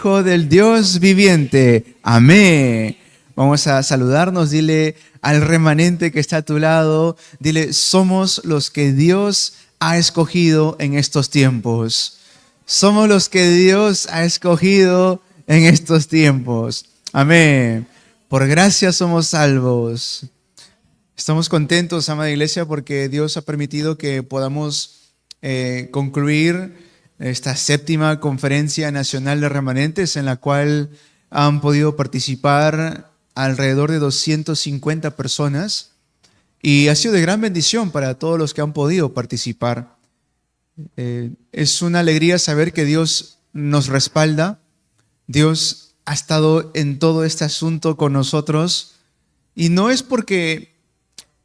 Hijo del Dios viviente. Amén. Vamos a saludarnos, dile al remanente que está a tu lado, dile, somos los que Dios ha escogido en estos tiempos. Somos los que Dios ha escogido en estos tiempos. Amén. Por gracia somos salvos. Estamos contentos, amada iglesia, porque Dios ha permitido que podamos concluir esta 7ª Conferencia Nacional de Remanentes, en la cual han podido participar alrededor de 250 personas, y ha sido de gran bendición para todos los que han podido participar. Es una alegría saber que Dios nos respalda. Dios ha estado en todo este asunto con nosotros, y no es porque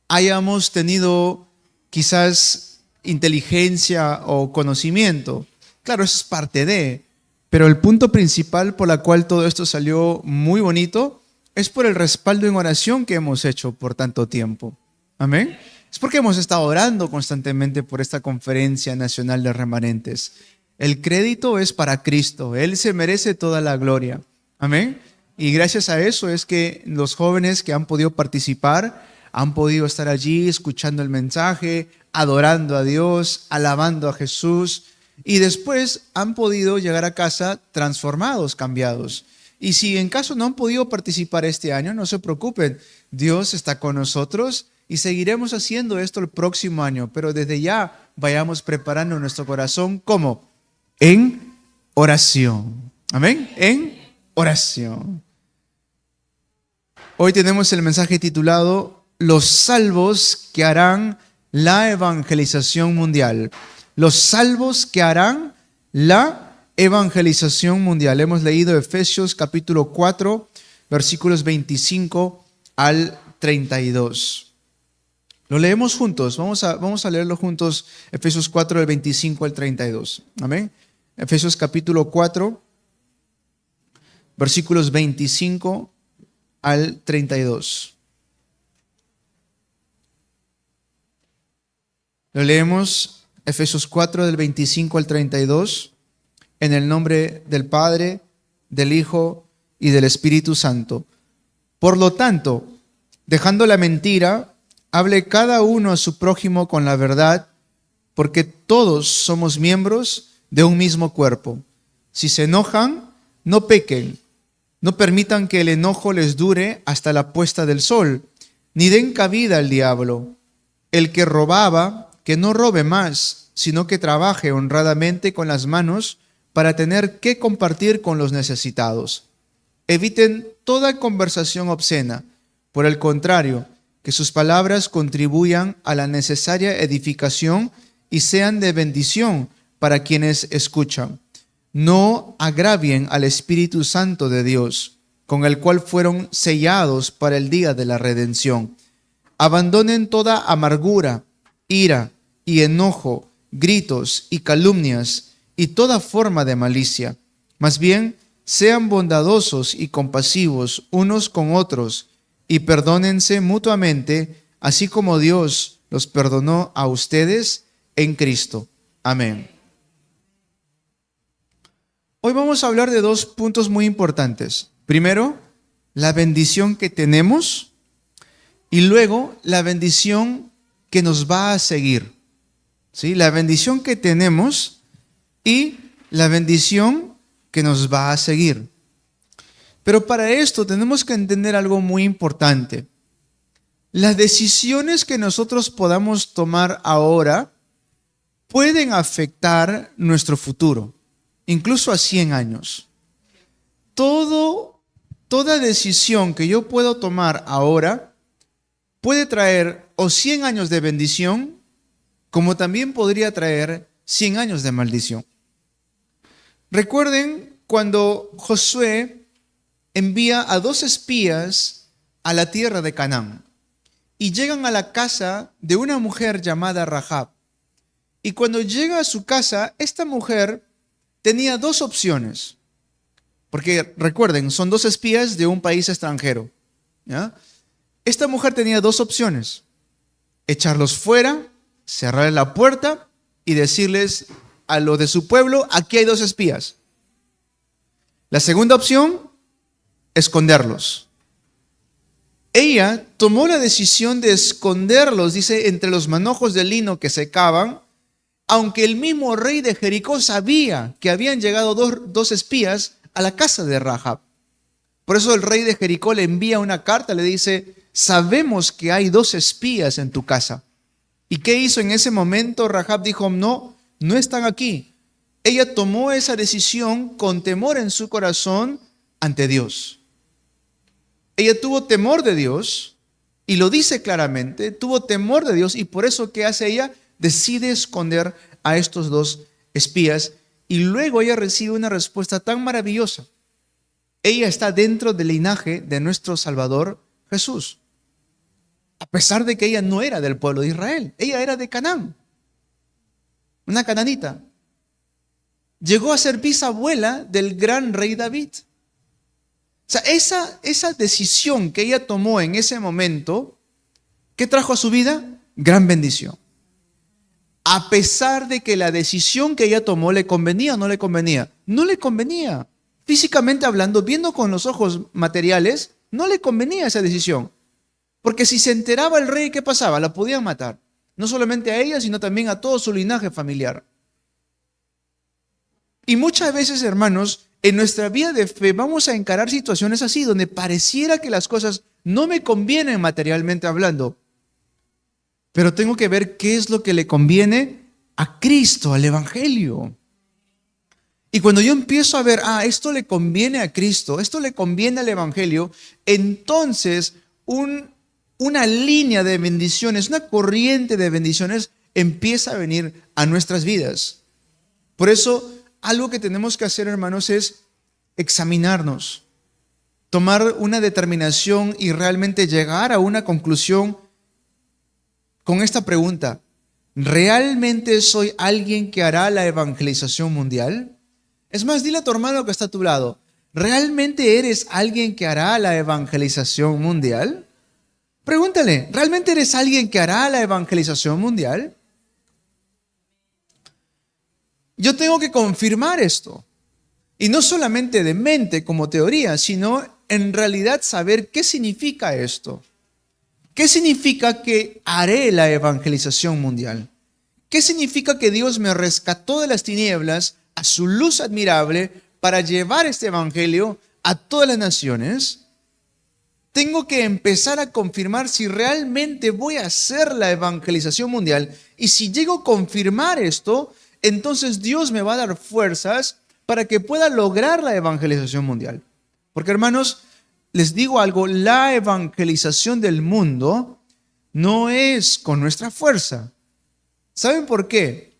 hayamos tenido quizás inteligencia o conocimiento. Claro, eso es parte de, pero el punto principal por la cual todo esto salió muy bonito es por el respaldo en oración que hemos hecho por tanto tiempo. Amén. Es porque hemos estado orando constantemente por esta Conferencia Nacional de Remanentes. El crédito es para Cristo. Él se merece toda la gloria. Amén. Y gracias a eso es que los jóvenes que han podido participar han podido estar allí escuchando el mensaje, adorando a Dios, alabando a Jesús, y después han podido llegar a casa transformados, cambiados. Y si en caso no han podido participar este año, no se preocupen. Dios está con nosotros y seguiremos haciendo esto el próximo año. Pero desde ya vayamos preparando nuestro corazón, ¿cómo? En oración. Amén. En oración. Hoy tenemos el mensaje titulado Los salvos que harán la evangelización mundial. Los salvos que harán la evangelización mundial. Hemos leído Efesios capítulo 4, versículos 25 al 32. Lo leemos juntos. Vamos a leerlo juntos. Efesios 4, del 25 al 32. Amén. Efesios capítulo 4, versículos 25 al 32. Lo leemos, Efesios 4, del 25 al 32, en el nombre del Padre, del Hijo y del Espíritu Santo. Por lo tanto, dejando la mentira, hable cada uno a su prójimo con la verdad, porque todos somos miembros de un mismo cuerpo. Si se enojan, no pequen. No permitan que el enojo les dure hasta la puesta del sol, ni den cabida al diablo. El que robaba, que no robe más, sino que trabaje honradamente con las manos para tener que compartir con los necesitados. Eviten toda conversación obscena. Por el contrario, que sus palabras contribuyan a la necesaria edificación y sean de bendición para quienes escuchan. No agravien al Espíritu Santo de Dios, con el cual fueron sellados para el día de la redención. Abandonen toda amargura, ira y enojo, gritos y calumnias y toda forma de malicia. Más bien, sean bondadosos y compasivos unos con otros y perdónense mutuamente, así como Dios los perdonó a ustedes en Cristo. Amén. Hoy vamos a hablar de 2 puntos muy importantes. Primero, la bendición que tenemos, y luego la bendición que nos va a seguir. ¿Sí? La bendición que tenemos y la bendición que nos va a seguir. Pero para esto tenemos que entender algo muy importante. Las decisiones que nosotros podamos tomar ahora pueden afectar nuestro futuro, incluso a 100 años. Toda decisión que yo puedo tomar ahora puede traer o 100 años de bendición, como también podría traer 100 años de maldición. Recuerden cuando Josué envía a 2 espías a la tierra de Canaán y llegan a la casa de una mujer llamada Rahab. Y cuando llega a su casa, esta mujer tenía 2 opciones. Porque recuerden, son 2 espías de un país extranjero, ¿ya? Esta mujer tenía 2 opciones: echarlos fuera, cerrar la puerta y decirles a los de su pueblo: aquí hay 2 espías. La segunda opción, esconderlos. Ella tomó la decisión de esconderlos, dice, entre los manojos de lino que secaban, aunque el mismo rey de Jericó sabía que habían llegado dos espías a la casa de Rahab. Por eso el rey de Jericó le envía una carta, le dice, sabemos que hay 2 espías en tu casa. ¿Y qué hizo en ese momento? Rahab dijo, no están aquí. Ella tomó esa decisión con temor en su corazón ante Dios. Ella tuvo temor de Dios y lo dice claramente, tuvo temor de Dios y por eso, ¿qué hace ella? Decide esconder a estos 2 espías y luego ella recibe una respuesta tan maravillosa. Ella está dentro del linaje de nuestro Salvador Jesús. A pesar de que ella no era del pueblo de Israel, ella era de Canaán, una cananita. Llegó a ser bisabuela del gran rey David. O sea, esa decisión que ella tomó en ese momento, ¿qué trajo a su vida? Gran bendición. A pesar de que la decisión que ella tomó le convenía o no le convenía. No le convenía. Físicamente hablando, viendo con los ojos materiales, no le convenía esa decisión. Porque si se enteraba el rey, ¿qué pasaba? La podían matar. No solamente a ella, sino también a todo su linaje familiar. Y muchas veces, hermanos, en nuestra vida de fe vamos a encarar situaciones así, donde pareciera que las cosas no me convienen materialmente hablando. Pero tengo que ver qué es lo que le conviene a Cristo, al Evangelio. Y cuando yo empiezo a ver, esto le conviene a Cristo, esto le conviene al Evangelio, entonces una línea de bendiciones, una corriente de bendiciones empieza a venir a nuestras vidas. Por eso, algo que tenemos que hacer, hermanos, es examinarnos, tomar una determinación y realmente llegar a una conclusión con esta pregunta: ¿realmente soy alguien que hará la evangelización mundial? Es más, dile a tu hermano que está a tu lado, ¿realmente eres alguien que hará la evangelización mundial? Pregúntale, ¿realmente eres alguien que hará la evangelización mundial? Yo tengo que confirmar esto. Y no solamente de mente como teoría, sino en realidad saber qué significa esto. ¿Qué significa que haré la evangelización mundial? ¿Qué significa que Dios me rescató de las tinieblas a su luz admirable para llevar este evangelio a todas las naciones? Tengo que empezar a confirmar si realmente voy a hacer la evangelización mundial. Y si llego a confirmar esto, entonces Dios me va a dar fuerzas para que pueda lograr la evangelización mundial. Porque, hermanos, les digo algo, la evangelización del mundo no es con nuestra fuerza. ¿Saben por qué?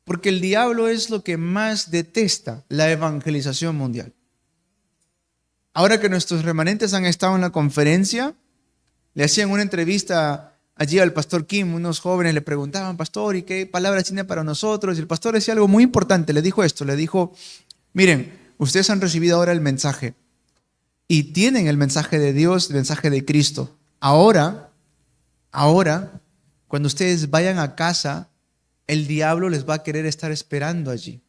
Porque el diablo es lo que más detesta la evangelización mundial. Ahora que nuestros remanentes han estado en la conferencia, le hacían una entrevista allí al pastor Kim. Unos jóvenes le preguntaban, pastor, ¿y qué palabras tiene para nosotros? Y el pastor decía algo muy importante, le dijo esto, le dijo, miren, ustedes han recibido ahora el mensaje y tienen el mensaje de Dios, el mensaje de Cristo. Ahora, cuando ustedes vayan a casa, el diablo les va a querer estar esperando allí.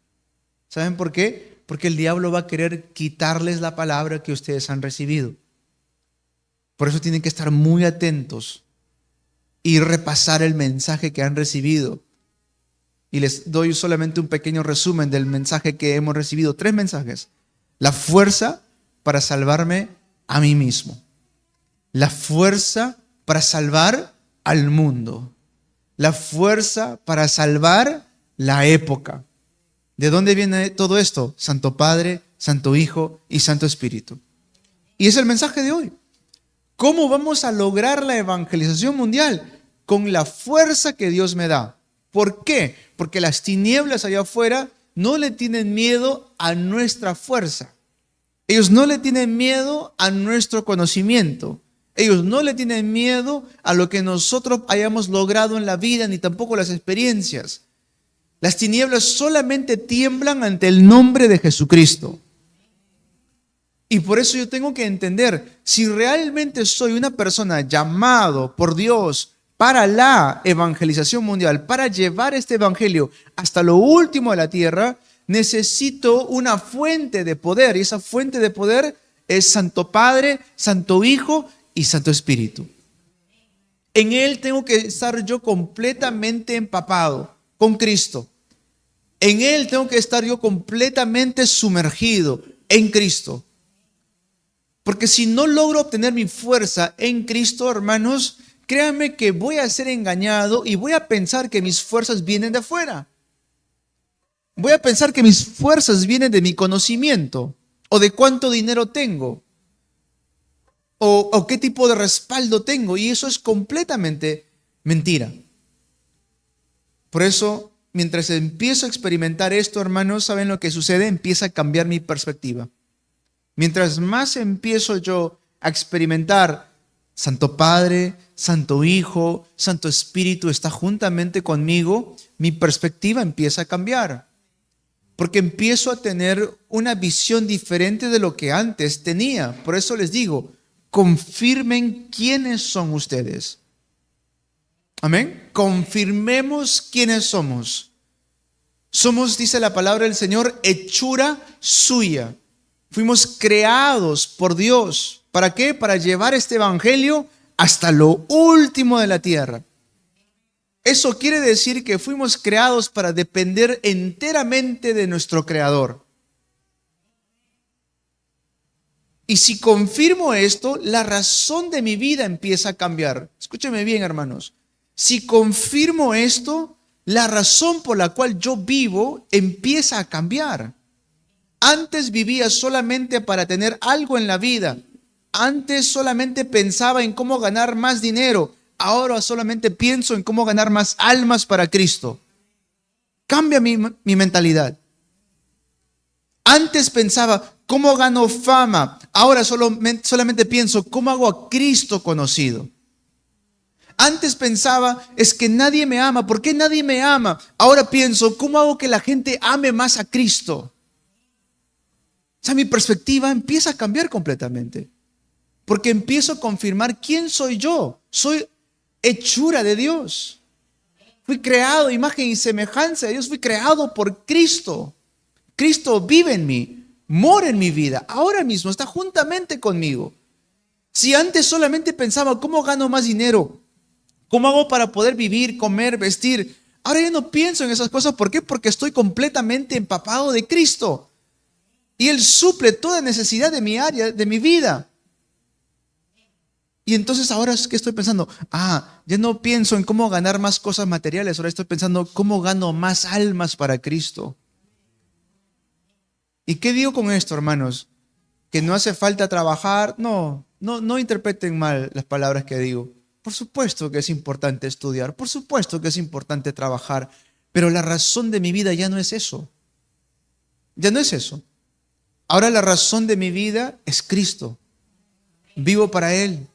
¿Saben por qué? Porque el diablo va a querer quitarles la palabra que ustedes han recibido. Por eso tienen que estar muy atentos y repasar el mensaje que han recibido. Y les doy solamente un pequeño resumen del mensaje que hemos recibido. 3 mensajes. La fuerza para salvarme a mí mismo. La fuerza para salvar al mundo. La fuerza para salvar la época. ¿De dónde viene todo esto? Santo Padre, Santo Hijo y Santo Espíritu. Y es el mensaje de hoy. ¿Cómo vamos a lograr la evangelización mundial? Con la fuerza que Dios me da. ¿Por qué? Porque las tinieblas allá afuera no le tienen miedo a nuestra fuerza. Ellos no le tienen miedo a nuestro conocimiento. Ellos no le tienen miedo a lo que nosotros hayamos logrado en la vida, ni tampoco las experiencias. Las tinieblas solamente tiemblan ante el nombre de Jesucristo. Y por eso yo tengo que entender, si realmente soy una persona llamado por Dios para la evangelización mundial, para llevar este evangelio hasta lo último de la tierra, necesito una fuente de poder. Y esa fuente de poder es Santo Padre, Santo Hijo y Santo Espíritu. En Él tengo que estar yo completamente empapado con Cristo. En Él tengo que estar yo completamente sumergido en Cristo. Porque si no logro obtener mi fuerza en Cristo, hermanos, créanme que voy a ser engañado y voy a pensar que mis fuerzas vienen de afuera. Voy a pensar que mis fuerzas vienen de mi conocimiento o de cuánto dinero tengo o qué tipo de respaldo tengo. Y eso es completamente mentira. Por eso, mientras empiezo a experimentar esto, hermanos, ¿saben lo que sucede? Empieza a cambiar mi perspectiva. Mientras más empiezo yo a experimentar Santo Padre, Santo Hijo, Santo Espíritu está juntamente conmigo, mi perspectiva empieza a cambiar. Porque empiezo a tener una visión diferente de lo que antes tenía. Por eso les digo, confirmen quiénes son ustedes. Amén. Confirmemos quiénes somos. Somos, dice la palabra del Señor, hechura suya. Fuimos creados por Dios. ¿Para qué? Para llevar este evangelio hasta lo último de la tierra. Eso quiere decir que fuimos creados para depender enteramente de nuestro Creador. Y si confirmo esto, la razón de mi vida empieza a cambiar. Escúcheme bien, hermanos. Si confirmo esto, la razón por la cual yo vivo empieza a cambiar. Antes vivía solamente para tener algo en la vida. Antes solamente pensaba en cómo ganar más dinero. Ahora solamente pienso en cómo ganar más almas para Cristo. Cambia mi mentalidad. Antes pensaba, ¿cómo gano fama? Ahora solamente pienso, ¿cómo hago a Cristo conocido? Antes pensaba, es que nadie me ama. ¿Por qué nadie me ama? Ahora pienso, ¿cómo hago que la gente ame más a Cristo? O sea, mi perspectiva empieza a cambiar completamente. Porque empiezo a confirmar quién soy yo. Soy hechura de Dios. Fui creado, imagen y semejanza de Dios. Fui creado por Cristo. Cristo vive en mí, mora en mi vida. Ahora mismo está juntamente conmigo. Si antes solamente pensaba, ¿cómo gano más dinero? ¿Cómo hago para poder vivir, comer, vestir? Ahora ya no pienso en esas cosas. ¿Por qué? Porque estoy completamente empapado de Cristo. Y Él suple toda necesidad de mi área, de mi vida. Y entonces ahora es que estoy pensando, ya no pienso en cómo ganar más cosas materiales. Ahora estoy pensando, ¿cómo gano más almas para Cristo? ¿Y qué digo con esto, hermanos? ¿Que no hace falta trabajar? No interpreten mal las palabras que digo. Por supuesto que es importante estudiar, por supuesto que es importante trabajar, pero la razón de mi vida ya no es eso. Ya no es eso. Ahora la razón de mi vida es Cristo. Vivo para Él.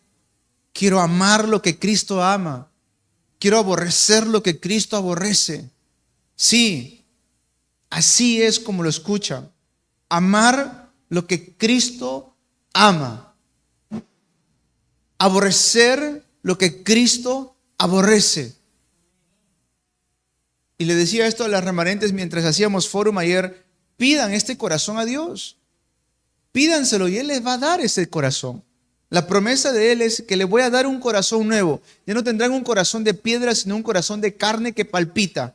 Quiero amar lo que Cristo ama. Quiero aborrecer lo que Cristo aborrece. Sí, así es como lo escuchan. Amar lo que Cristo ama. Aborrecer lo que Cristo aborrece. Y le decía esto a las remanentes mientras hacíamos fórum ayer. Pidan este corazón a Dios. Pídanselo y Él les va a dar ese corazón. La promesa de Él es que le voy a dar un corazón nuevo. Ya no tendrán un corazón de piedra, sino un corazón de carne que palpita.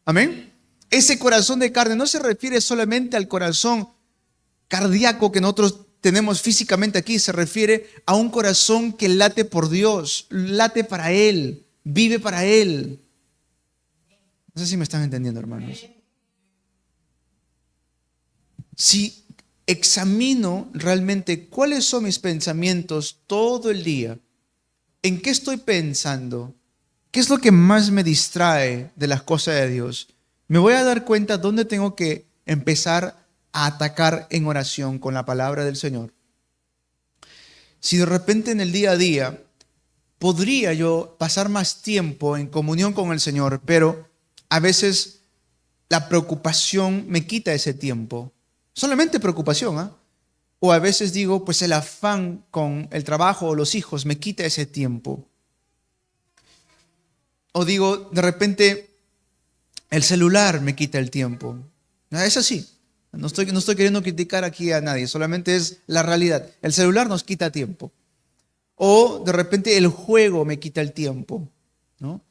Amén. Ese corazón de carne no se refiere solamente al corazón cardíaco que nosotros tenemos físicamente aquí. Se refiere a un corazón que late por Dios, late para Él, vive para Él. No sé si me están entendiendo, hermanos. Si examino realmente cuáles son mis pensamientos todo el día, ¿en qué estoy pensando? ¿Qué es lo que más me distrae de las cosas de Dios? Me voy a dar cuenta dónde tengo que empezar a atacar en oración con la palabra del Señor. Si de repente en el día a día podría yo pasar más tiempo en comunión con el Señor, pero a veces la preocupación me quita ese tiempo. Solamente preocupación, O a veces digo, pues el afán con el trabajo o los hijos me quita ese tiempo. O digo, de repente, el celular me quita el tiempo. Es así. No estoy queriendo criticar aquí a nadie, solamente es la realidad. El celular nos quita tiempo. O de repente el juego me quita el tiempo, ¿no?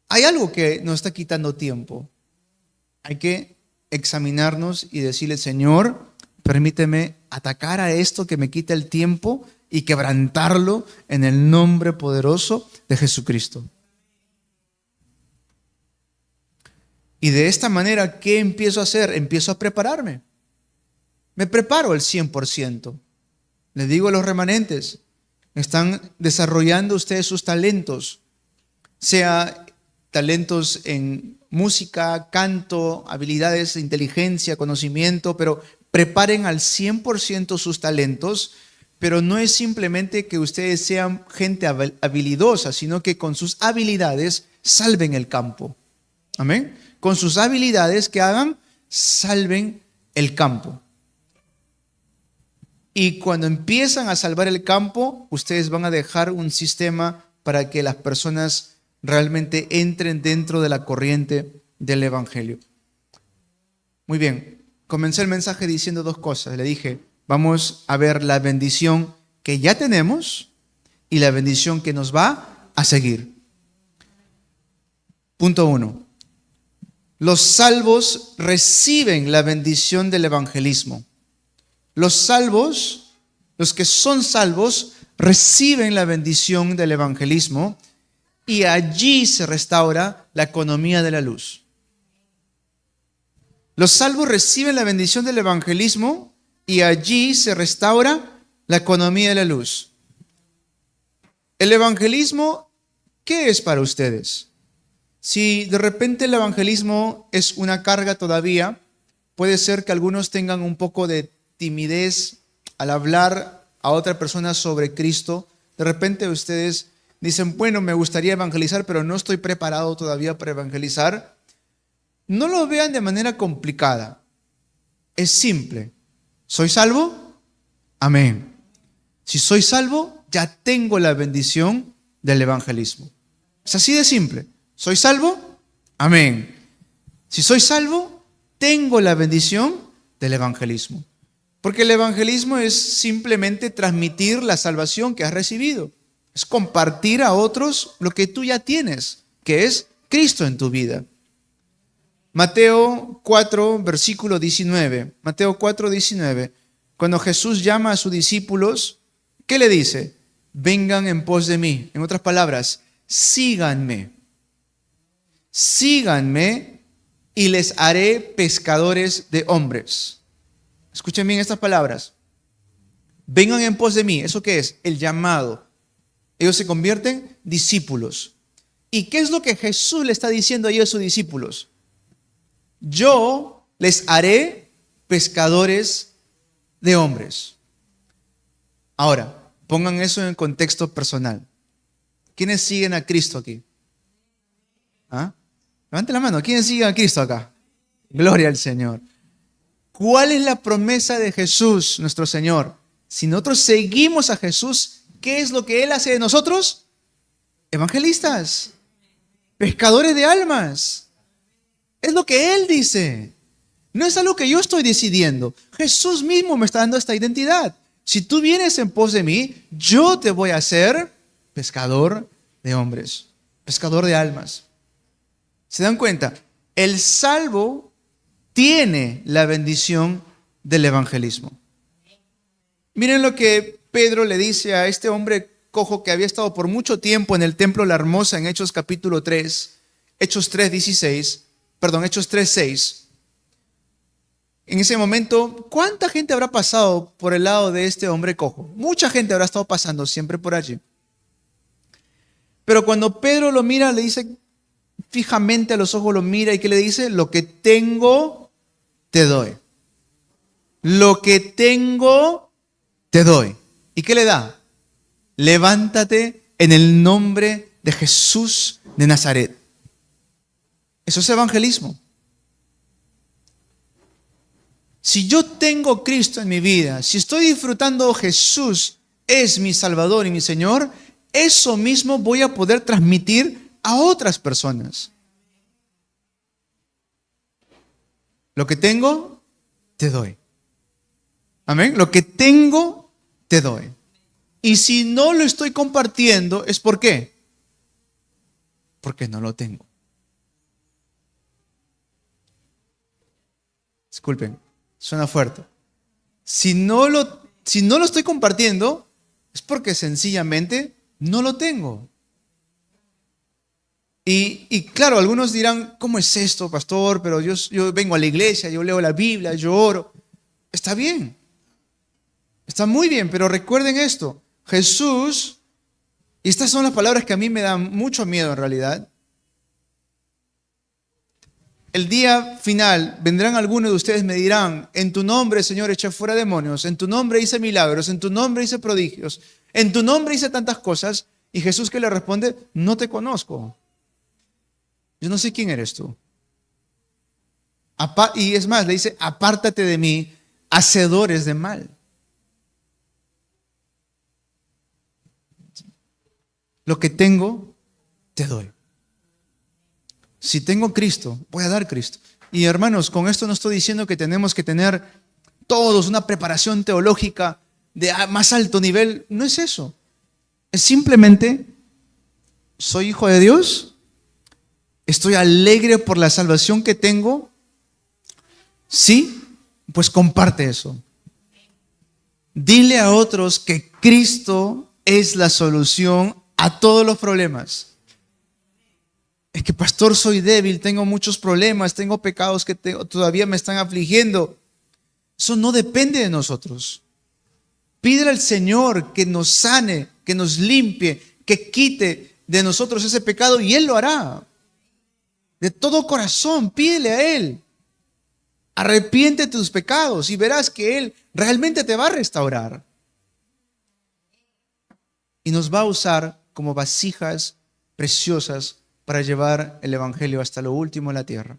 Hay algo que nos está quitando tiempo. Hay que examinarnos y decirle, Señor, permíteme atacar a esto que me quita el tiempo y quebrantarlo en el nombre poderoso de Jesucristo. Y de esta manera, ¿qué empiezo a hacer? Empiezo a prepararme. Me preparo el 100%. Les digo a los remanentes, están desarrollando ustedes sus talentos, sea talentos en música, canto, habilidades de inteligencia, conocimiento, pero preparen al 100% sus talentos, pero no es simplemente que ustedes sean gente habilidosa, sino que con sus habilidades salven el campo. Amén. Con sus habilidades que hagan, salven el campo. Y cuando empiezan a salvar el campo, ustedes van a dejar un sistema para que las personas realmente entren dentro de la corriente del Evangelio. Muy bien, comencé el mensaje diciendo dos cosas. Le dije, vamos a ver la bendición que ya tenemos y la bendición que nos va a seguir. Punto 1. Los salvos reciben la bendición del evangelismo. Los salvos, los que son salvos, reciben la bendición del evangelismo y allí se restaura la economía de la luz. Los salvos reciben la bendición del evangelismo y allí se restaura la economía de la luz. El evangelismo, ¿qué es para ustedes? Si de repente el evangelismo es una carga todavía, puede ser que algunos tengan un poco de timidez al hablar a otra persona sobre Cristo. De repente ustedes dicen, bueno, me gustaría evangelizar, pero no estoy preparado todavía para evangelizar. No lo vean de manera complicada. Es simple. ¿Soy salvo? Amén. Si soy salvo, ya tengo la bendición del evangelismo. Es así de simple. ¿Soy salvo? Amén. Si soy salvo, tengo la bendición del evangelismo. Porque el evangelismo es simplemente transmitir la salvación que has recibido. Es compartir a otros lo que tú ya tienes, que es Cristo en tu vida. Mateo 4, versículo 19. Mateo 4, 19. Cuando Jesús llama a sus discípulos, ¿qué le dice? Vengan en pos de mí. En otras palabras, síganme. Síganme y les haré pescadores de hombres. Escuchen bien estas palabras. Vengan en pos de mí. ¿Eso qué es? El llamado. Ellos se convierten discípulos. ¿Y qué es lo que Jesús le está diciendo ahí a sus discípulos? Yo les haré pescadores de hombres. Ahora, pongan eso en contexto personal. ¿Quiénes siguen a Cristo aquí? ¿Ah? Levanten la mano. ¿Quiénes siguen a Cristo acá? Gloria al Señor. ¿Cuál es la promesa de Jesús, nuestro Señor? Si nosotros seguimos a Jesús, ¿qué es lo que Él hace de nosotros? Evangelistas, pescadores de almas. Es lo que Él dice. No es algo que yo estoy decidiendo. Jesús mismo me está dando esta identidad. Si tú vienes en pos de mí, yo te voy a hacer pescador de hombres, pescador de almas. ¿Se dan cuenta? El salvo tiene la bendición del evangelismo. Miren lo que Pedro le dice a este hombre cojo que había estado por mucho tiempo en el templo La Hermosa en Hechos capítulo 3, Hechos 3:6. En ese momento, ¿cuánta gente habrá pasado por el lado de este hombre cojo? Mucha gente habrá estado pasando siempre por allí. Pero cuando Pedro lo mira, le dice fijamente a los ojos, lo mira y ¿qué le dice? Lo que tengo, te doy. Lo que tengo, te doy. ¿Y qué le da? Levántate en el nombre de Jesús de Nazaret. Eso es evangelismo. Si yo tengo Cristo en mi vida, si estoy disfrutando Jesús es mi Salvador y mi Señor, eso mismo voy a poder transmitir a otras personas. Lo que tengo, te doy. Amén. Lo que tengo, te doy. Y si no lo estoy compartiendo, ¿es por qué? Porque no lo tengo. Disculpen, suena fuerte. Si no lo estoy compartiendo, es porque sencillamente no lo tengo. Y claro, algunos dirán, ¿cómo es esto, pastor? Pero yo vengo a la iglesia, yo leo la Biblia, yo oro. Está bien. Está muy bien, pero recuerden esto. Jesús, y estas son las palabras que a mí me dan mucho miedo en realidad. El día final vendrán algunos de ustedes y me dirán, en tu nombre, Señor, eché fuera demonios, en tu nombre hice milagros, en tu nombre hice prodigios, en tu nombre hice tantas cosas. Y Jesús, ¿qué le responde? No te conozco. Yo no sé quién eres tú. Y es más, le dice, apártate de mí, hacedores de mal. Lo que tengo, te doy. Si tengo Cristo, voy a dar Cristo. Y hermanos, con esto no estoy diciendo que tenemos que tener todos una preparación teológica de más alto nivel. No es eso. Es simplemente, soy hijo de Dios, estoy alegre por la salvación que tengo. Sí, pues comparte eso. Dile a otros que Cristo es la solución a todos los problemas. Es que, pastor, soy débil, tengo muchos problemas, tengo pecados que todavía me están afligiendo. Eso no depende de nosotros. Pídele al Señor que nos sane, que nos limpie, que quite de nosotros ese pecado y Él lo hará. De todo corazón, pídele a Él. Arrepiente de tus pecados y verás que Él realmente te va a restaurar. Y nos va a usar como vasijas preciosas para llevar el Evangelio hasta lo último de la tierra.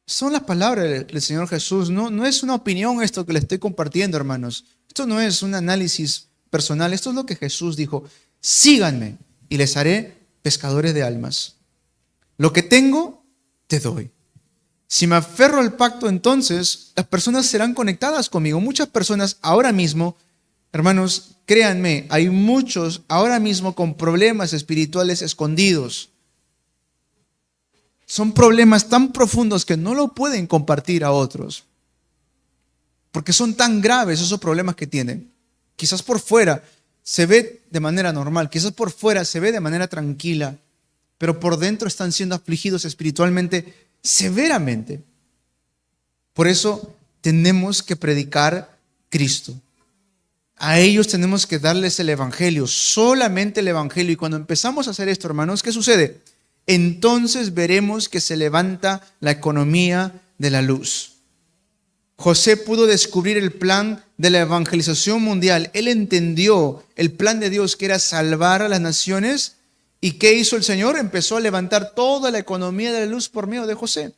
Son las palabras del Señor Jesús. No es una opinión esto que le estoy compartiendo, hermanos. Esto no es un análisis personal. Esto es lo que Jesús dijo. Síganme y les haré pescadores de almas. Lo que tengo, te doy. Si me aferro al pacto, entonces las personas serán conectadas conmigo. Muchas personas ahora mismo, hermanos, créanme, hay muchos ahora mismo con problemas espirituales escondidos. Son problemas tan profundos que no lo pueden compartir a otros. Porque son tan graves esos problemas que tienen. Quizás por fuera se ve de manera normal, quizás por fuera se ve de manera tranquila, pero por dentro están siendo afligidos espiritualmente severamente. Por eso tenemos que predicar Cristo. A ellos tenemos que darles el Evangelio, solamente el Evangelio. Y cuando empezamos a hacer esto, hermanos, ¿qué sucede? Entonces veremos que se levanta la economía de la luz. José pudo descubrir el plan de la evangelización mundial. Él entendió el plan de Dios, que era salvar a las naciones. ¿Y qué hizo el Señor? Empezó a levantar toda la economía de la luz por medio de José.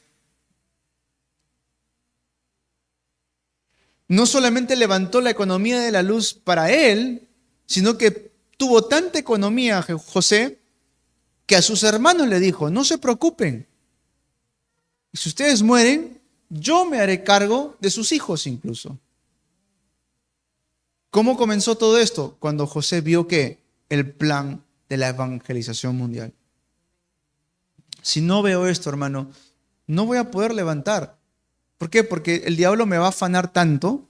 No solamente levantó la economía de la luz para él, sino que tuvo tanta economía José que a sus hermanos le dijo, no se preocupen. Si ustedes mueren, yo me haré cargo de sus hijos incluso. ¿Cómo comenzó todo esto? Cuando José vio que el plan de la evangelización mundial. Si no veo esto, hermano, no voy a poder levantar. ¿Por qué? Porque el diablo me va a afanar tanto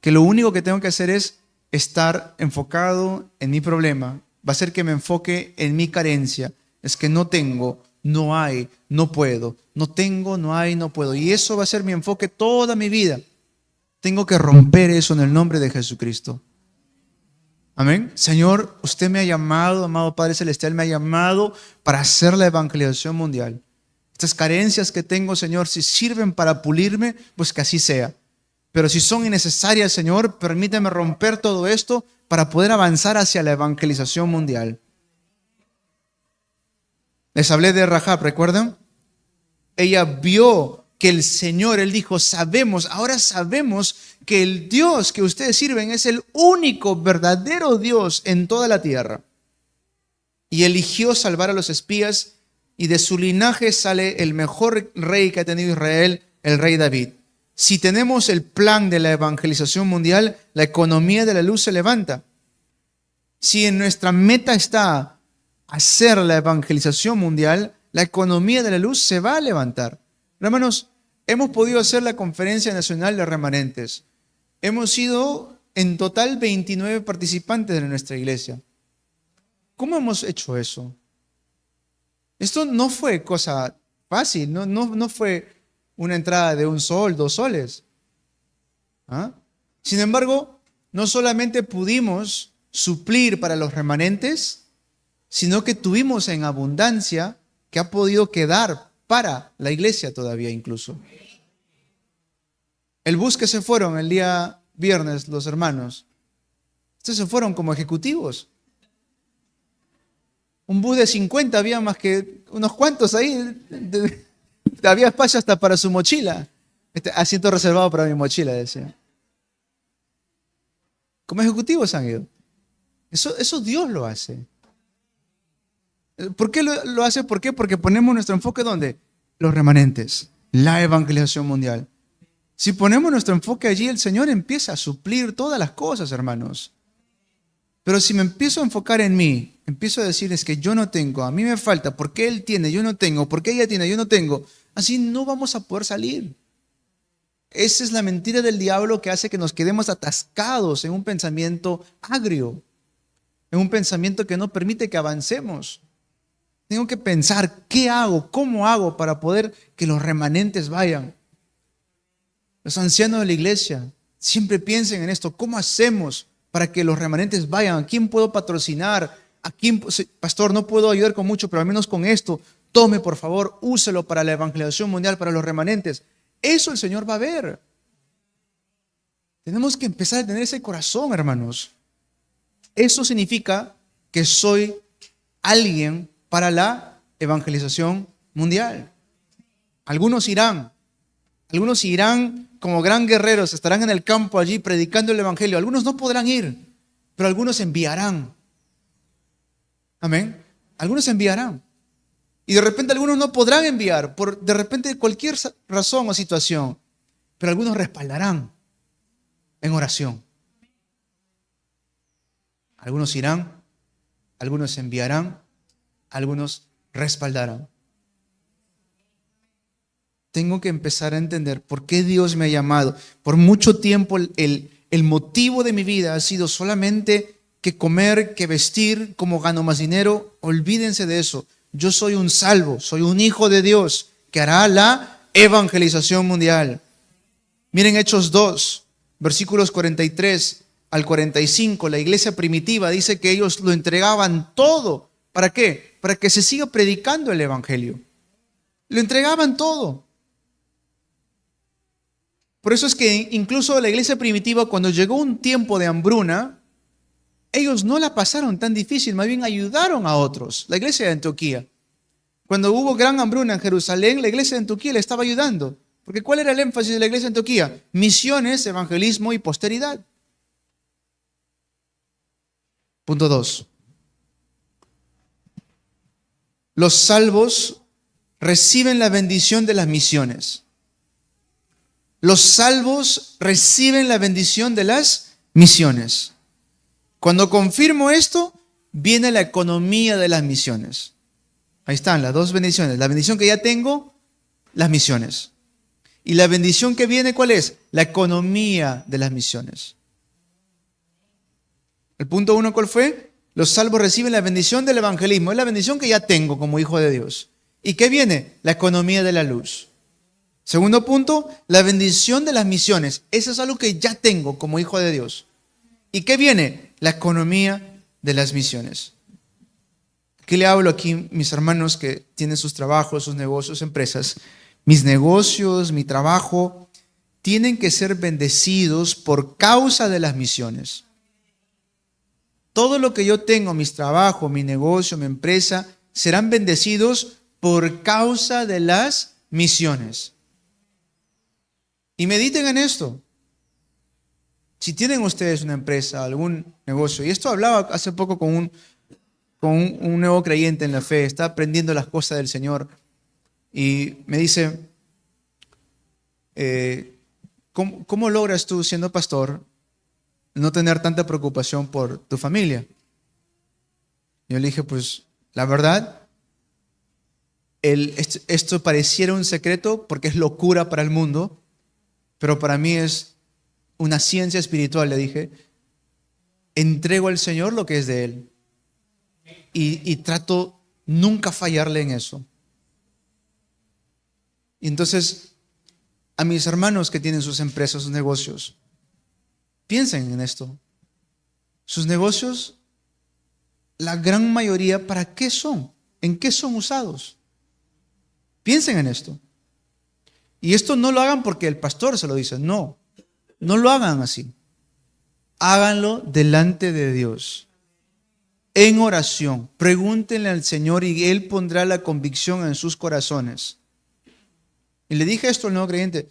que lo único que tengo que hacer es estar enfocado en mi problema. Va a ser que me enfoque en mi carencia. Es que no tengo, no hay, no puedo. No tengo, no hay, no puedo. Y eso va a ser mi enfoque toda mi vida. Tengo que romper eso en el nombre de Jesucristo. Amén. Señor, usted me ha llamado, amado Padre Celestial, me ha llamado para hacer la evangelización mundial. Estas carencias que tengo, Señor, si sirven para pulirme, pues que así sea. Pero si son innecesarias, Señor, permíteme romper todo esto para poder avanzar hacia la evangelización mundial. Les hablé de Rahab, ¿recuerdan? Ella vio que el Señor, Él dijo, ahora sabemos que el Dios que ustedes sirven es el único verdadero Dios en toda la tierra. Y eligió salvar a los espías y de su linaje sale el mejor rey que ha tenido Israel, el rey David. Si tenemos el plan de la evangelización mundial, la economía de la luz se levanta. Si en nuestra meta está hacer la evangelización mundial, la economía de la luz se va a levantar. Hermanos, hemos podido hacer la Conferencia Nacional de Remanentes. Hemos sido en total 29 participantes de nuestra iglesia. ¿Cómo hemos hecho eso? Esto no fue cosa fácil, no fue una entrada de 1 sol, 2 soles. ¿Ah? Sin embargo, no solamente pudimos suplir para los remanentes, sino que tuvimos en abundancia que ha podido quedar para la iglesia todavía incluso. El bus que se fueron el día viernes los hermanos, estos se fueron como ejecutivos. Un bus de 50, había más que unos cuantos ahí. Había espacio hasta para su mochila. Asiento reservado para mi mochila, decía. Como ejecutivos han ido. Eso Dios lo hace. ¿Por qué lo hace? ¿Por qué? Porque ponemos nuestro enfoque ¿dónde? Los remanentes, la evangelización mundial. Si ponemos nuestro enfoque allí, el Señor empieza a suplir todas las cosas, hermanos. Pero si me empiezo a enfocar en mí, empiezo a decir es que yo no tengo, a mí me falta, ¿por qué Él tiene, yo no tengo? ¿Por qué ella tiene, yo no tengo? Así no vamos a poder salir. Esa es la mentira del diablo que hace que nos quedemos atascados en un pensamiento agrio, en un pensamiento que no permite que avancemos. Tengo que pensar, ¿qué hago? ¿Cómo hago para poder que los remanentes vayan? Los ancianos de la iglesia siempre piensen en esto. ¿Cómo hacemos para que los remanentes vayan? ¿A quién puedo patrocinar? ¿A quién, pastor, no puedo ayudar con mucho, pero al menos con esto? Tome, por favor, úselo para la evangelización mundial, para los remanentes. Eso el Señor va a ver. Tenemos que empezar a tener ese corazón, hermanos. Eso significa que soy alguien para la evangelización mundial. Algunos irán como gran guerreros, estarán en el campo allí predicando el evangelio. Algunos no podrán ir, pero algunos enviarán. Amén. Algunos enviarán. Y de repente algunos no podrán enviar, por de repente cualquier razón o situación, pero algunos respaldarán en oración. Algunos irán, algunos enviarán, algunos respaldarán. Tengo que empezar a entender por qué Dios me ha llamado. Por mucho tiempo el motivo de mi vida ha sido solamente que comer, que vestir, como gano más dinero. Olvídense de eso. Yo soy un salvo, soy un hijo de Dios que hará la evangelización mundial. Miren Hechos 2, versículos 43 al 45. La iglesia primitiva dice que ellos lo entregaban todo. ¿Para qué? Para que se siga predicando el evangelio. Lo entregaban todo. Por eso es que incluso la iglesia primitiva, cuando llegó un tiempo de hambruna, ellos no la pasaron tan difícil, más bien ayudaron a otros. La iglesia de Antioquía. Cuando hubo gran hambruna en Jerusalén, la iglesia de Antioquía le estaba ayudando. Porque ¿cuál era el énfasis de la iglesia de Antioquía? Misiones, evangelismo y posteridad. Punto 2. Los salvos reciben la bendición de las misiones. Los salvos reciben la bendición de las misiones. Cuando confirmo esto, viene la economía de las misiones. Ahí están las dos bendiciones. La bendición que ya tengo, las misiones. Y la bendición que viene, ¿cuál es? La economía de las misiones. El punto 1, ¿cuál fue? Los salvos reciben la bendición del evangelismo. Es la bendición que ya tengo como hijo de Dios. ¿Y qué viene? La economía de la luz. Segundo punto, la bendición de las misiones. Eso es algo que ya tengo como hijo de Dios. ¿Y qué viene? La economía de las misiones. ¿Qué le hablo aquí, mis hermanos que tienen sus trabajos, sus negocios, empresas? Mis negocios, mi trabajo, tienen que ser bendecidos por causa de las misiones. Todo lo que yo tengo, mis trabajos, mi negocio, mi empresa, serán bendecidos por causa de las misiones. Y mediten en esto. Si tienen ustedes una empresa, algún negocio, y esto hablaba hace poco con con un nuevo creyente en la fe, está aprendiendo las cosas del Señor y me dice, ¿cómo logras tú, siendo pastor, no tener tanta preocupación por tu familia? Yo le dije, pues la verdad, esto pareciera un secreto porque es locura para el mundo, pero para mí es una ciencia espiritual. Le dije, entrego al Señor lo que es de Él y trato nunca fallarle en eso. Y entonces, a mis hermanos que tienen sus empresas, sus negocios, piensen en esto. Sus negocios, la gran mayoría, ¿para qué son? ¿En qué son usados? Piensen en esto. Y esto no lo hagan porque el pastor se lo dice. No, no lo hagan así. Háganlo delante de Dios. En oración. Pregúntenle al Señor y Él pondrá la convicción en sus corazones. Y le dije esto al nuevo creyente.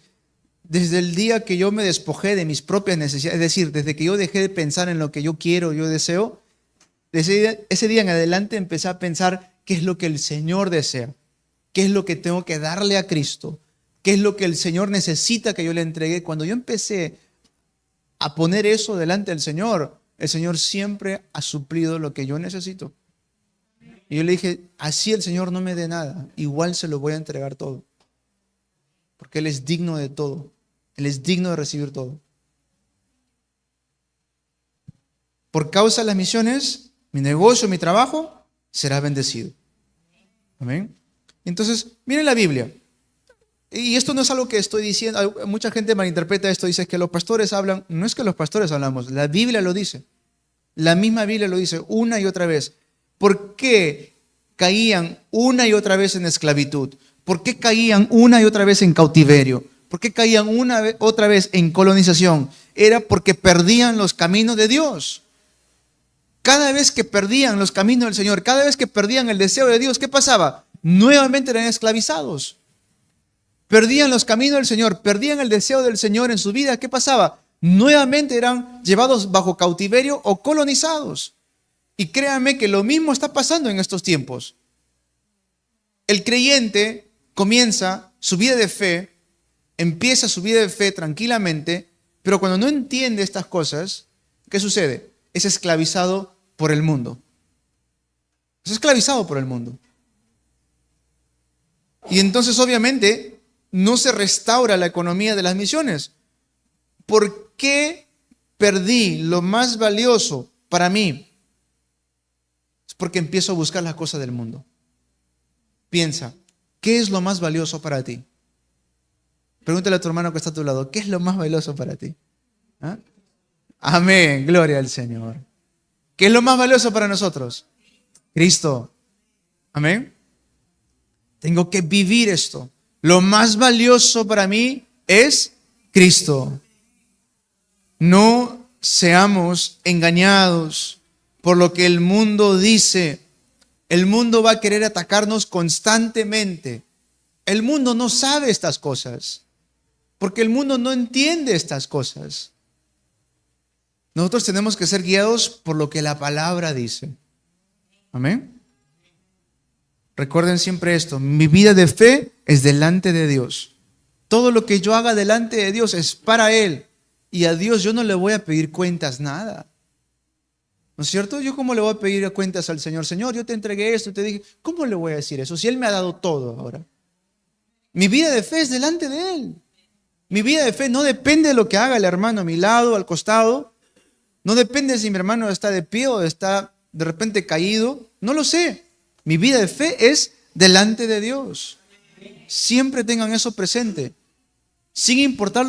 Desde el día que yo me despojé de mis propias necesidades, es decir, desde que yo dejé de pensar en lo que yo quiero, yo deseo, ese día en adelante empecé a pensar qué es lo que el Señor desea, qué es lo que tengo que darle a Cristo, qué es lo que el Señor necesita que yo le entregue. Cuando yo empecé a poner eso delante del Señor, el Señor siempre ha suplido lo que yo necesito. Y yo le dije, así el Señor no me dé nada, igual se lo voy a entregar todo. Porque Él es digno de todo. Él es digno de recibir todo. Por causa de las misiones, mi negocio, mi trabajo, será bendecido. Amén. Entonces, miren la Biblia. Y esto no es algo que estoy diciendo. Mucha gente malinterpreta esto. Dice que los pastores hablan. No es que los pastores hablamos. La Biblia lo dice. La misma Biblia lo dice una y otra vez. ¿Por qué caían una y otra vez en esclavitud? ¿Por qué caían una y otra vez en cautiverio? ¿Por qué caían otra vez en colonización? Era porque perdían los caminos de Dios. Cada vez que perdían los caminos del Señor, cada vez que perdían el deseo de Dios, ¿qué pasaba? Nuevamente eran esclavizados. Perdían los caminos del Señor, perdían el deseo del Señor en su vida. ¿Qué pasaba? Nuevamente eran llevados bajo cautiverio o colonizados. Y créanme que lo mismo está pasando en estos tiempos. El creyente comienza su vida de fe, empieza su vida de fe tranquilamente, pero cuando no entiende estas cosas, ¿qué sucede? Es esclavizado por el mundo. Es esclavizado por el mundo. Y entonces obviamente no se restaura la economía de las misiones. ¿Por qué perdí lo más valioso para mí? Es porque empiezo a buscar las cosas del mundo. Piensa, ¿qué es lo más valioso para ti? Pregúntale a tu hermano que está a tu lado, ¿qué es lo más valioso para ti? ¿Ah? Amén, gloria al Señor. ¿Qué es lo más valioso para nosotros? Cristo. Amén. Tengo que vivir esto. Lo más valioso para mí es Cristo. No seamos engañados por lo que el mundo dice. El mundo va a querer atacarnos constantemente. El mundo no sabe estas cosas, porque el mundo no entiende estas cosas. Nosotros tenemos que ser guiados por lo que la palabra dice. Amén. Recuerden siempre esto, mi vida de fe es delante de Dios. Todo lo que yo haga delante de Dios es para Él. Y a Dios yo no le voy a pedir cuentas nada. ¿No es cierto? Yo cómo le voy a pedir cuentas al Señor. Señor, yo te entregué esto, te dije, ¿cómo le voy a decir eso? Si Él me ha dado todo ahora. Mi vida de fe es delante de Él. Mi vida de fe no depende de lo que haga el hermano a mi lado, al costado. No depende si mi hermano está de pie o está de repente caído. No lo sé. Mi vida de fe es delante de Dios. Siempre tengan eso presente. Sin importar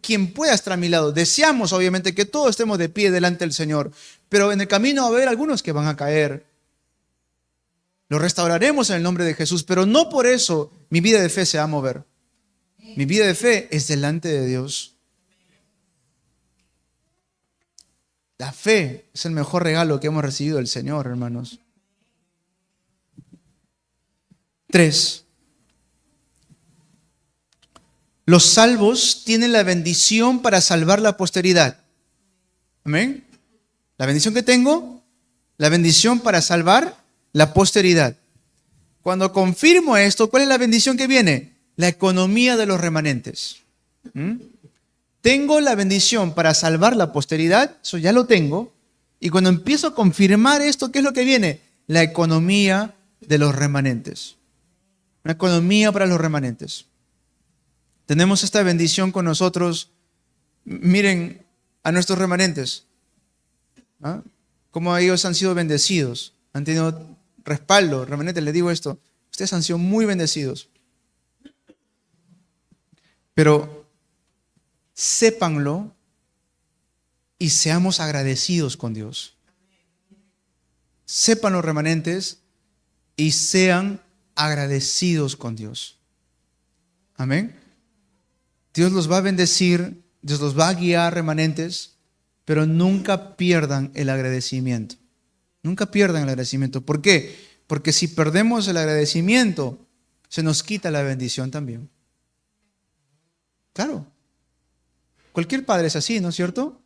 quien pueda estar a mi lado. Deseamos obviamente que todos estemos de pie delante del Señor. Pero en el camino va a haber algunos que van a caer. Lo restauraremos en el nombre de Jesús. Pero no por eso mi vida de fe se va a mover. Mi vida de fe es delante de Dios. La fe es el mejor regalo que hemos recibido del Señor, hermanos. 3. Los salvos tienen la bendición para salvar la posteridad. Amén. La bendición que tengo, la bendición para salvar la posteridad. Cuando confirmo esto, ¿cuál es la bendición que viene? La economía de los remanentes. Tengo la bendición para salvar la posteridad, eso ya lo tengo. Y cuando empiezo a confirmar esto, ¿qué es lo que viene? La economía de los remanentes. Una economía para los remanentes. Tenemos esta bendición con nosotros. Miren a nuestros remanentes. ¿Ah? Cómo ellos han sido bendecidos. Han tenido respaldo. Remanentes, les digo esto. Ustedes han sido muy bendecidos. Pero sépanlo y seamos agradecidos con Dios. Sepan los remanentes y sean agradecidos con Dios. Amén. Dios los va a bendecir, Dios los va a guiar, remanentes, pero nunca pierdan el agradecimiento. Nunca pierdan el agradecimiento. ¿Por qué? Porque si perdemos el agradecimiento, se nos quita la bendición también. Claro. Cualquier padre es así, ¿no es cierto?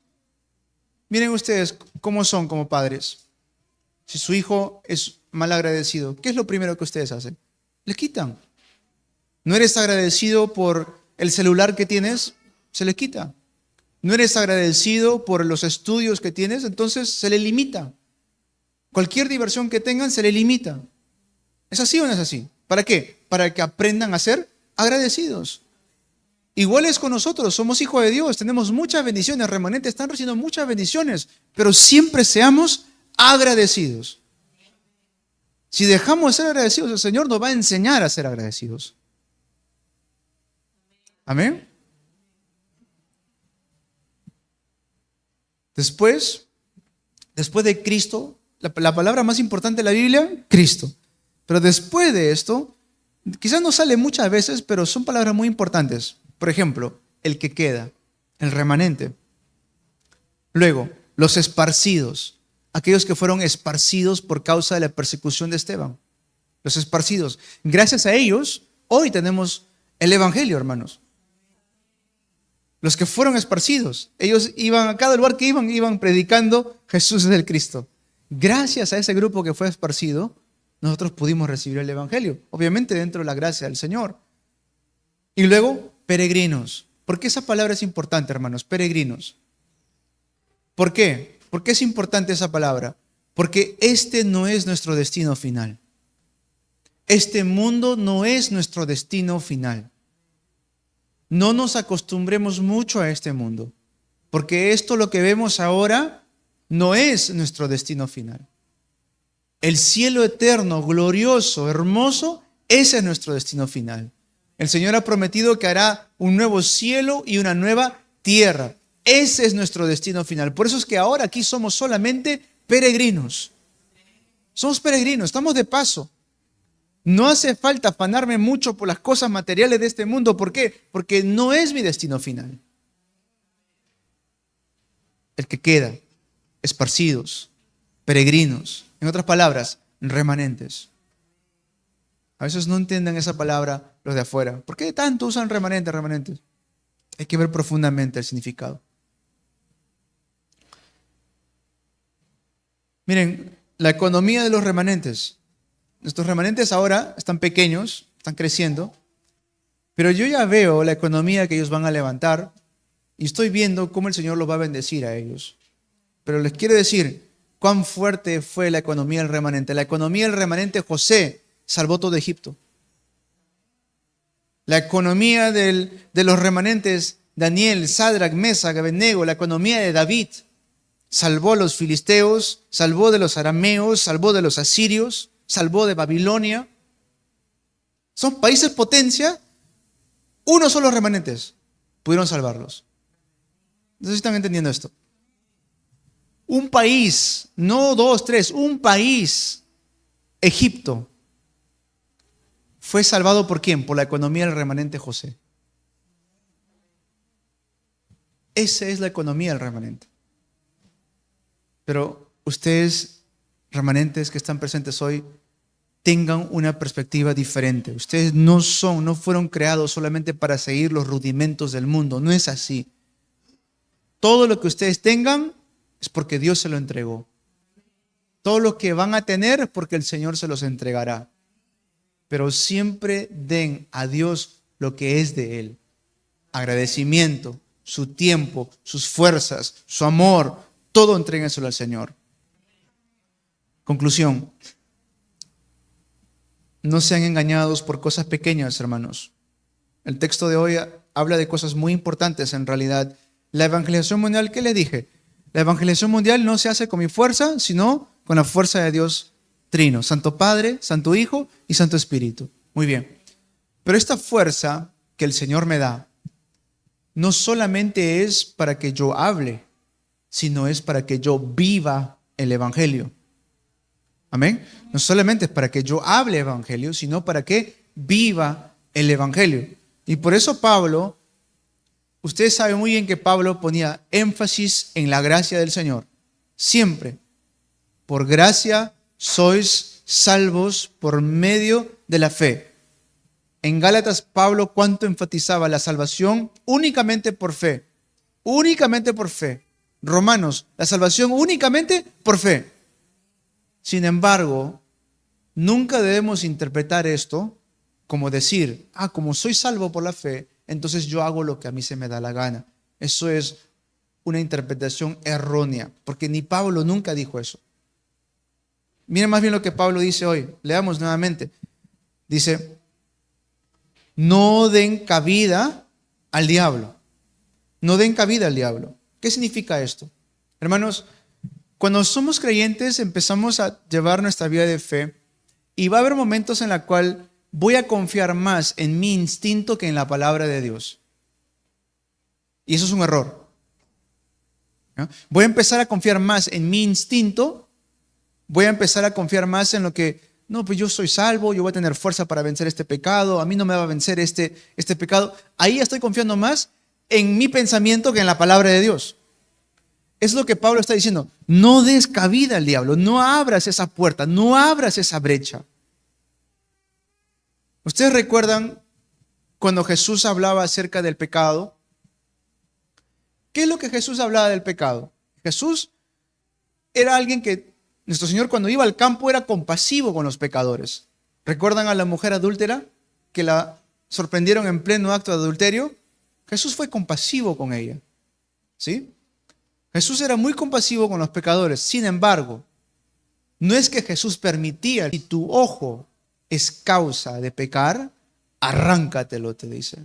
Miren ustedes cómo son como padres. Si su hijo es mal agradecido, ¿qué es lo primero que ustedes hacen? Le quitan. ¿No eres agradecido por el celular que tienes? Se le quita. ¿No eres agradecido por los estudios que tienes? Entonces se le limita. Cualquier diversión que tengan se le limita. ¿Es así o no es así? ¿Para qué? Para que aprendan a ser agradecidos. Igual es con nosotros, somos hijos de Dios, tenemos muchas bendiciones, remanentes están recibiendo muchas bendiciones, pero siempre seamos agradecidos. Si dejamos de ser agradecidos, el Señor nos va a enseñar a ser agradecidos. Amén. Después de Cristo, la palabra más importante de la Biblia, Cristo. Pero después de esto, quizás no sale muchas veces, pero son palabras muy importantes. Por ejemplo, el que queda, el remanente. Luego, los esparcidos, aquellos que fueron esparcidos por causa de la persecución de Esteban. Los esparcidos. Gracias a ellos, hoy tenemos el Evangelio, hermanos. Los que fueron esparcidos, ellos iban a cada lugar que iban predicando Jesús es el Cristo. Gracias a ese grupo que fue esparcido, nosotros pudimos recibir el Evangelio, obviamente dentro de la gracia del Señor. Y luego, peregrinos. ¿Por qué esa palabra es importante, hermanos? Peregrinos. ¿Por qué? ¿Por qué es importante esa palabra? Porque este no es nuestro destino final. Este mundo no es nuestro destino final. No nos acostumbremos mucho a este mundo, porque esto lo que vemos ahora no es nuestro destino final. El cielo eterno, glorioso, hermoso, ese es nuestro destino final. El Señor ha prometido que hará un nuevo cielo y una nueva tierra. Ese es nuestro destino final. Por eso es que ahora aquí somos solamente peregrinos. Somos peregrinos, estamos de paso. No hace falta afanarme mucho por las cosas materiales de este mundo. ¿Por qué? Porque no es mi destino final. El que queda, esparcidos, peregrinos. En otras palabras, remanentes. A veces no entienden esa palabra los de afuera. ¿Por qué tanto usan remanentes? Hay que ver profundamente el significado. Miren, la economía de los remanentes. Nuestros remanentes ahora están pequeños, están creciendo, pero yo ya veo la economía que ellos van a levantar y estoy viendo cómo el Señor los va a bendecir a ellos. Pero les quiero decir cuán fuerte fue la economía del remanente. La economía del remanente José salvó todo Egipto. La economía de los remanentes Daniel, Sadrac, Mesac, Abednego, la economía de David salvó a los filisteos, salvó de los arameos, salvó de los asirios, salvó de Babilonia. Son países potencia, unos son los remanentes, pudieron salvarlos. No sé si están entendiendo esto. Un país, no dos, tres, un país, Egipto, fue salvado ¿por quién? Por la economía del remanente José. Esa es la economía del remanente. Pero ustedes, remanentes que están presentes hoy, tengan una perspectiva diferente. Ustedes no fueron creados solamente para seguir los rudimentos del mundo. No es así. Todo lo que ustedes tengan es porque Dios se lo entregó. Todo lo que van a tener es porque el Señor se los entregará. Pero siempre den a Dios lo que es de Él. Agradecimiento, su tiempo, sus fuerzas, su amor, todo entréguenselo al Señor. Conclusión. No sean engañados por cosas pequeñas, hermanos. El texto de hoy habla de cosas muy importantes en realidad. La evangelización mundial, ¿qué le dije? La evangelización mundial no se hace con mi fuerza, sino con la fuerza de Dios Trino. Santo Padre, Santo Hijo y Santo Espíritu. Muy bien. Pero esta fuerza que el Señor me da, no solamente es para que yo hable, sino es para que yo viva el evangelio. Amén. No solamente es para que yo hable evangelio, sino para que viva el evangelio. Y por eso Pablo, ustedes saben muy bien que Pablo ponía énfasis en la gracia del Señor. Siempre. Por gracia sois salvos por medio de la fe. En Gálatas, Pablo, ¿cuánto enfatizaba la salvación? Únicamente por fe. Únicamente por fe. Romanos, la salvación únicamente por fe. Sin embargo, nunca debemos interpretar esto como decir, como soy salvo por la fe, entonces yo hago lo que a mí se me da la gana. Eso es una interpretación errónea, porque ni Pablo nunca dijo eso. Miren más bien lo que Pablo dice hoy. Leamos nuevamente. Dice, no den cabida al diablo. No den cabida al diablo. ¿Qué significa esto? Hermanos, cuando somos creyentes empezamos a llevar nuestra vida de fe y va a haber momentos en los cuales voy a confiar más en mi instinto que en la palabra de Dios. Y eso es un error. ¿No? Voy a empezar a confiar más en mi instinto, voy a empezar a confiar más en lo que, no, pues yo soy salvo, yo voy a tener fuerza para vencer este pecado, a mí no me va a vencer este pecado. Ahí estoy confiando más en mi pensamiento que en la palabra de Dios. Es lo que Pablo está diciendo. No des cabida al diablo, no abras esa puerta, no abras esa brecha. ¿Ustedes recuerdan cuando Jesús hablaba acerca del pecado? ¿Qué es lo que Jesús hablaba del pecado? Jesús era alguien que, nuestro Señor cuando iba al campo era compasivo con los pecadores. ¿Recuerdan a la mujer adúltera que la sorprendieron en pleno acto de adulterio? Jesús fue compasivo con ella. ¿Sí? Jesús era muy compasivo con los pecadores. Sin embargo, no es que Jesús permitía, si tu ojo es causa de pecar, arráncatelo, te dice.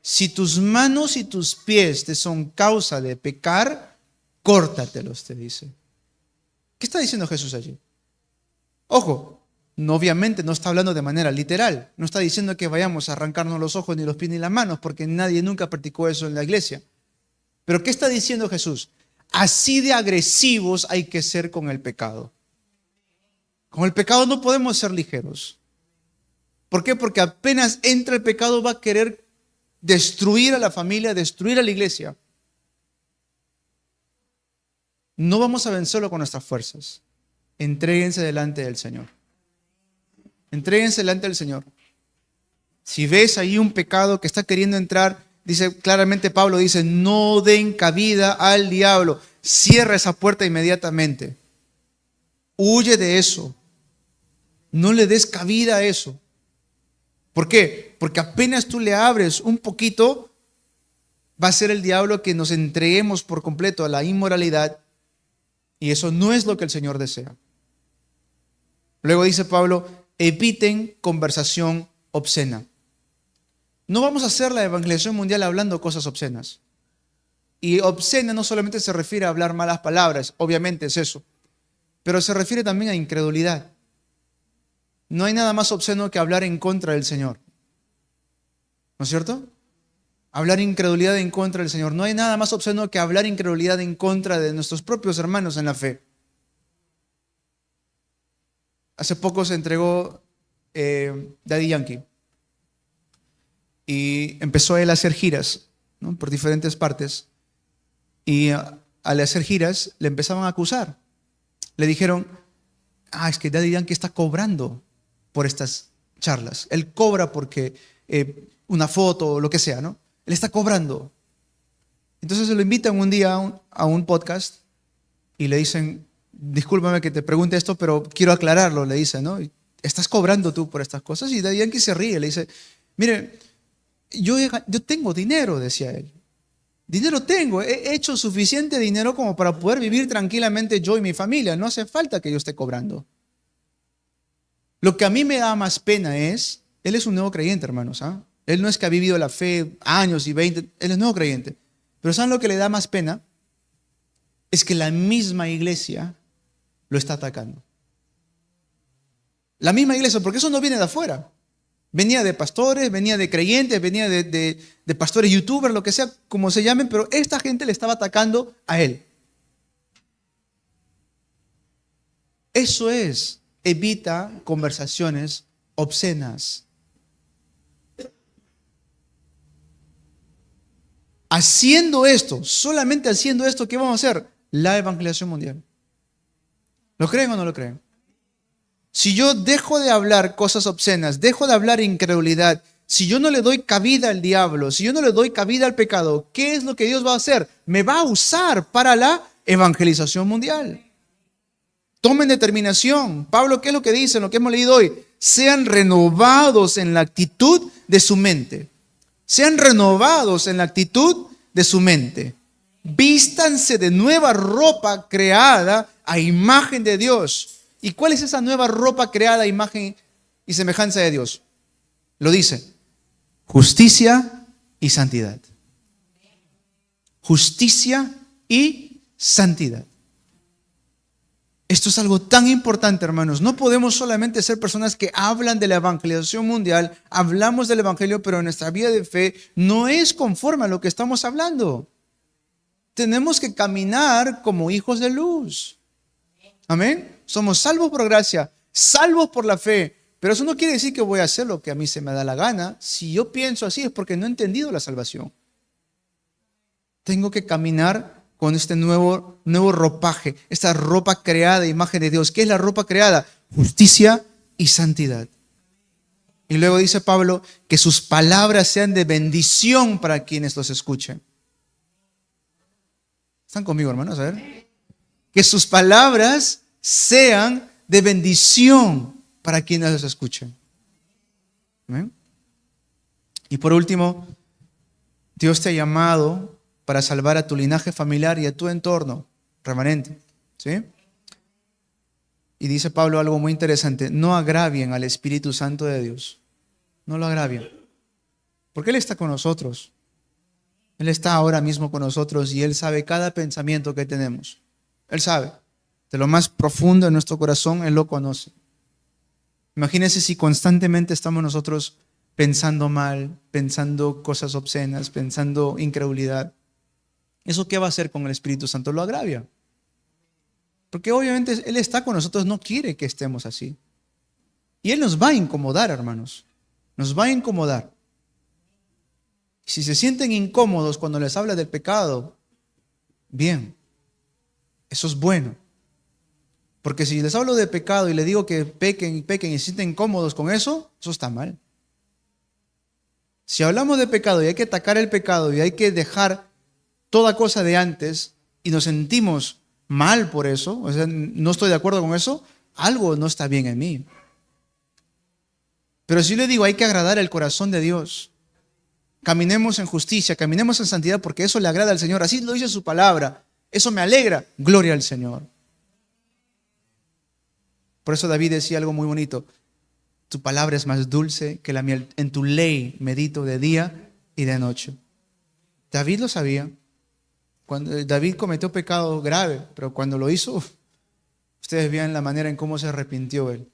Si tus manos y tus pies te son causa de pecar, córtatelos, te dice. ¿Qué está diciendo Jesús allí? Ojo, obviamente no está hablando de manera literal. No está diciendo que vayamos a arrancarnos los ojos, ni los pies, ni las manos, porque nadie nunca practicó eso en la iglesia. Pero ¿qué está diciendo Jesús? Así de agresivos hay que ser con el pecado. Con el pecado no podemos ser ligeros. ¿Por qué? Porque apenas entra el pecado va a querer destruir a la familia, destruir a la iglesia. No vamos a vencerlo con nuestras fuerzas. Entréguense delante del Señor. Entréguense delante del Señor. Si ves ahí un pecado que está queriendo entrar, dice claramente Pablo, dice, no den cabida al diablo. Cierra esa puerta inmediatamente. Huye de eso. No le des cabida a eso. ¿Por qué? Porque apenas tú le abres un poquito, va a ser el diablo que nos entreguemos por completo a la inmoralidad. Y eso no es lo que el Señor desea. Luego dice Pablo, eviten conversación obscena. No vamos a hacer la evangelización mundial hablando cosas obscenas. Y obscena no solamente se refiere a hablar malas palabras, obviamente es eso, pero se refiere también a incredulidad. No hay nada más obsceno que hablar en contra del Señor. ¿No es cierto? Hablar incredulidad en contra del Señor. No hay nada más obsceno que hablar incredulidad en contra de nuestros propios hermanos en la fe. Hace poco se entregó Daddy Yankee. Y empezó él a hacer giras, ¿no? Por diferentes partes. Y al hacer giras le empezaban a acusar. Le dijeron, es que Daddy Yankee está cobrando por estas charlas. Él cobra porque una foto o lo que sea, ¿no? Él está cobrando. Entonces se lo invitan un día a un podcast y le dicen, discúlpame que te pregunte esto, pero quiero aclararlo, le dice, ¿no? ¿Estás cobrando tú por estas cosas? Y Daddy Yankee se ríe, le dice, mire, yo tengo dinero, decía él. Dinero tengo, he hecho suficiente dinero como para poder vivir tranquilamente yo y mi familia. No hace falta que yo esté cobrando. Lo que a mí me da más pena es, él es un nuevo creyente, hermanos, ¿ah? Él no es que ha vivido la fe años y 20, él es nuevo creyente. Pero ¿saben lo que le da más pena? Es que la misma iglesia lo está atacando. La misma iglesia, porque eso no viene de afuera. Venía de pastores, venía de creyentes, venía de pastores youtubers, lo que sea, como se llamen, pero esta gente le estaba atacando a él. Eso es, evita conversaciones obscenas. Haciendo esto, solamente haciendo esto, ¿qué vamos a hacer? La evangelización mundial. ¿Lo creen o no lo creen? Si yo dejo de hablar cosas obscenas, dejo de hablar incredulidad, si yo no le doy cabida al diablo, si yo no le doy cabida al pecado, ¿qué es lo que Dios va a hacer? Me va a usar para la evangelización mundial. Tomen determinación. Pablo, ¿qué es lo que dice en lo que hemos leído hoy? Sean renovados en la actitud de su mente. Sean renovados en la actitud de su mente. Vístanse de nueva ropa creada a imagen de Dios. ¿Y cuál es esa nueva ropa creada a imagen y semejanza de Dios? Lo dice, justicia y santidad. Justicia y santidad. Esto es algo tan importante, hermanos. No podemos solamente ser personas que hablan de la evangelización mundial, hablamos del evangelio, pero nuestra vida de fe no es conforme a lo que estamos hablando. Tenemos que caminar como hijos de luz. Amén. Somos salvos por gracia, salvos por la fe. Pero eso no quiere decir que voy a hacer lo que a mí se me da la gana. Si yo pienso así es porque no he entendido la salvación. Tengo que caminar con este nuevo ropaje, esta ropa creada a imagen de Dios. ¿Qué es la ropa creada? Justicia y santidad. Y luego dice Pablo que sus palabras sean de bendición para quienes los escuchen. ¿Están conmigo, hermanos? A ver. Que sus palabras sean de bendición para quienes los escuchen. ¿Amén? Y por último, Dios te ha llamado para salvar a tu linaje familiar y a tu entorno remanente. ¿Sí? Y dice Pablo algo muy interesante. No agravien al Espíritu Santo de Dios. No lo agravien. Porque Él está con nosotros. Él está ahora mismo con nosotros y Él sabe cada pensamiento que tenemos. Él sabe. De lo más profundo de nuestro corazón, Él lo conoce. Imagínense si constantemente estamos nosotros pensando mal, pensando cosas obscenas, pensando incredulidad. ¿Eso qué va a hacer con el Espíritu Santo? Lo agravia. Porque obviamente Él está con nosotros, no quiere que estemos así. Y Él nos va a incomodar, hermanos. Nos va a incomodar. Si se sienten incómodos cuando les habla del pecado, bien, eso es bueno. Porque si les hablo de pecado y les digo que pequen y se sienten incómodos con eso, eso está mal. Si hablamos de pecado y hay que atacar el pecado y hay que dejar toda cosa de antes y nos sentimos mal por eso, o sea, no estoy de acuerdo con eso, algo no está bien en mí. Pero si le digo, hay que agradar el corazón de Dios. Caminemos en justicia, caminemos en santidad porque eso le agrada al Señor. Así lo dice su palabra. Eso me alegra. Gloria al Señor. Por eso David decía algo muy bonito. Tu palabra es más dulce que la miel. En tu ley medito de día y de noche. David lo sabía. Cuando David cometió pecado grave, pero cuando lo hizo, ustedes vean la manera en cómo se arrepintió él.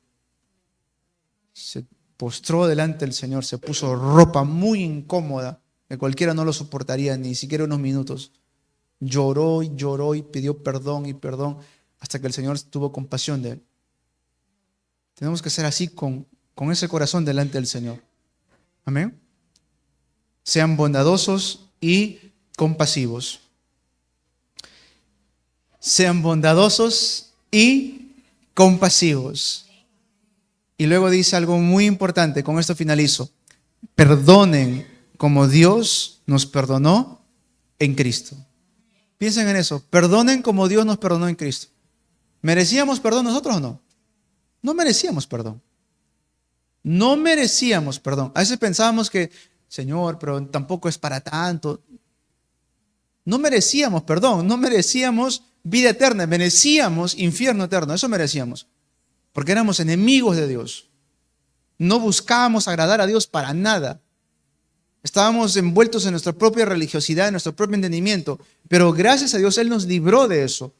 Se postró delante del Señor, se puso ropa muy incómoda, que cualquiera no lo soportaría ni siquiera unos minutos. Lloró y lloró y pidió perdón y perdón hasta que el Señor tuvo compasión de él. Tenemos que ser así con ese corazón delante del Señor. Amén. Sean bondadosos y compasivos. Sean bondadosos y compasivos. Y luego dice algo muy importante, con esto finalizo. Perdonen como Dios nos perdonó en Cristo. Piensen en eso, perdonen como Dios nos perdonó en Cristo. ¿Merecíamos perdón nosotros o no? No merecíamos perdón. No merecíamos perdón. A veces pensábamos que, Señor, pero tampoco es para tanto. No merecíamos perdón, no merecíamos vida eterna, merecíamos infierno eterno, eso merecíamos. Porque éramos enemigos de Dios. No buscábamos agradar a Dios para nada. Estábamos envueltos en nuestra propia religiosidad, en nuestro propio entendimiento. Pero gracias a Dios Él nos libró de eso.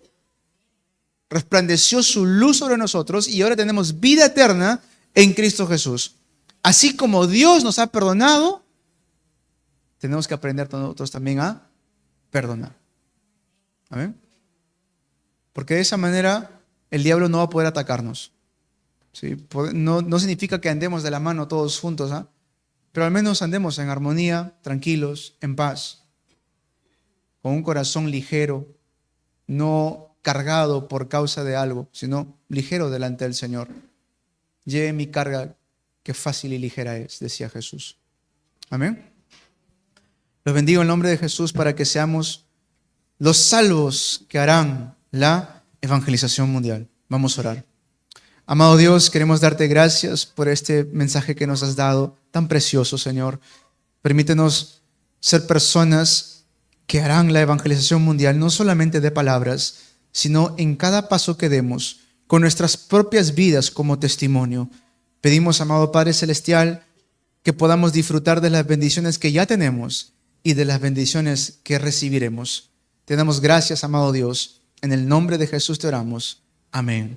Resplandeció su luz sobre nosotros y ahora tenemos vida eterna en Cristo Jesús. Así como Dios nos ha perdonado, tenemos que aprender nosotros también a perdonar. ¿Amén? Porque de esa manera el diablo no va a poder atacarnos. ¿Sí? No significa que andemos de la mano todos juntos, ¿ah? Pero al menos andemos en armonía, tranquilos, en paz, con un corazón ligero, no cargado por causa de algo, sino ligero delante del Señor. Lleve mi carga, que fácil y ligera es, decía Jesús. Amén. Los bendigo en el nombre de Jesús para que seamos los salvos que harán la evangelización mundial. Vamos a orar. Amado Dios, queremos darte gracias por este mensaje que nos has dado, tan precioso, Señor. Permítenos ser personas que harán la evangelización mundial, no solamente de palabras, sino en cada paso que demos, con nuestras propias vidas como testimonio. Pedimos, amado Padre Celestial, que podamos disfrutar de las bendiciones que ya tenemos y de las bendiciones que recibiremos. Te damos gracias, amado Dios. En el nombre de Jesús te oramos. Amén.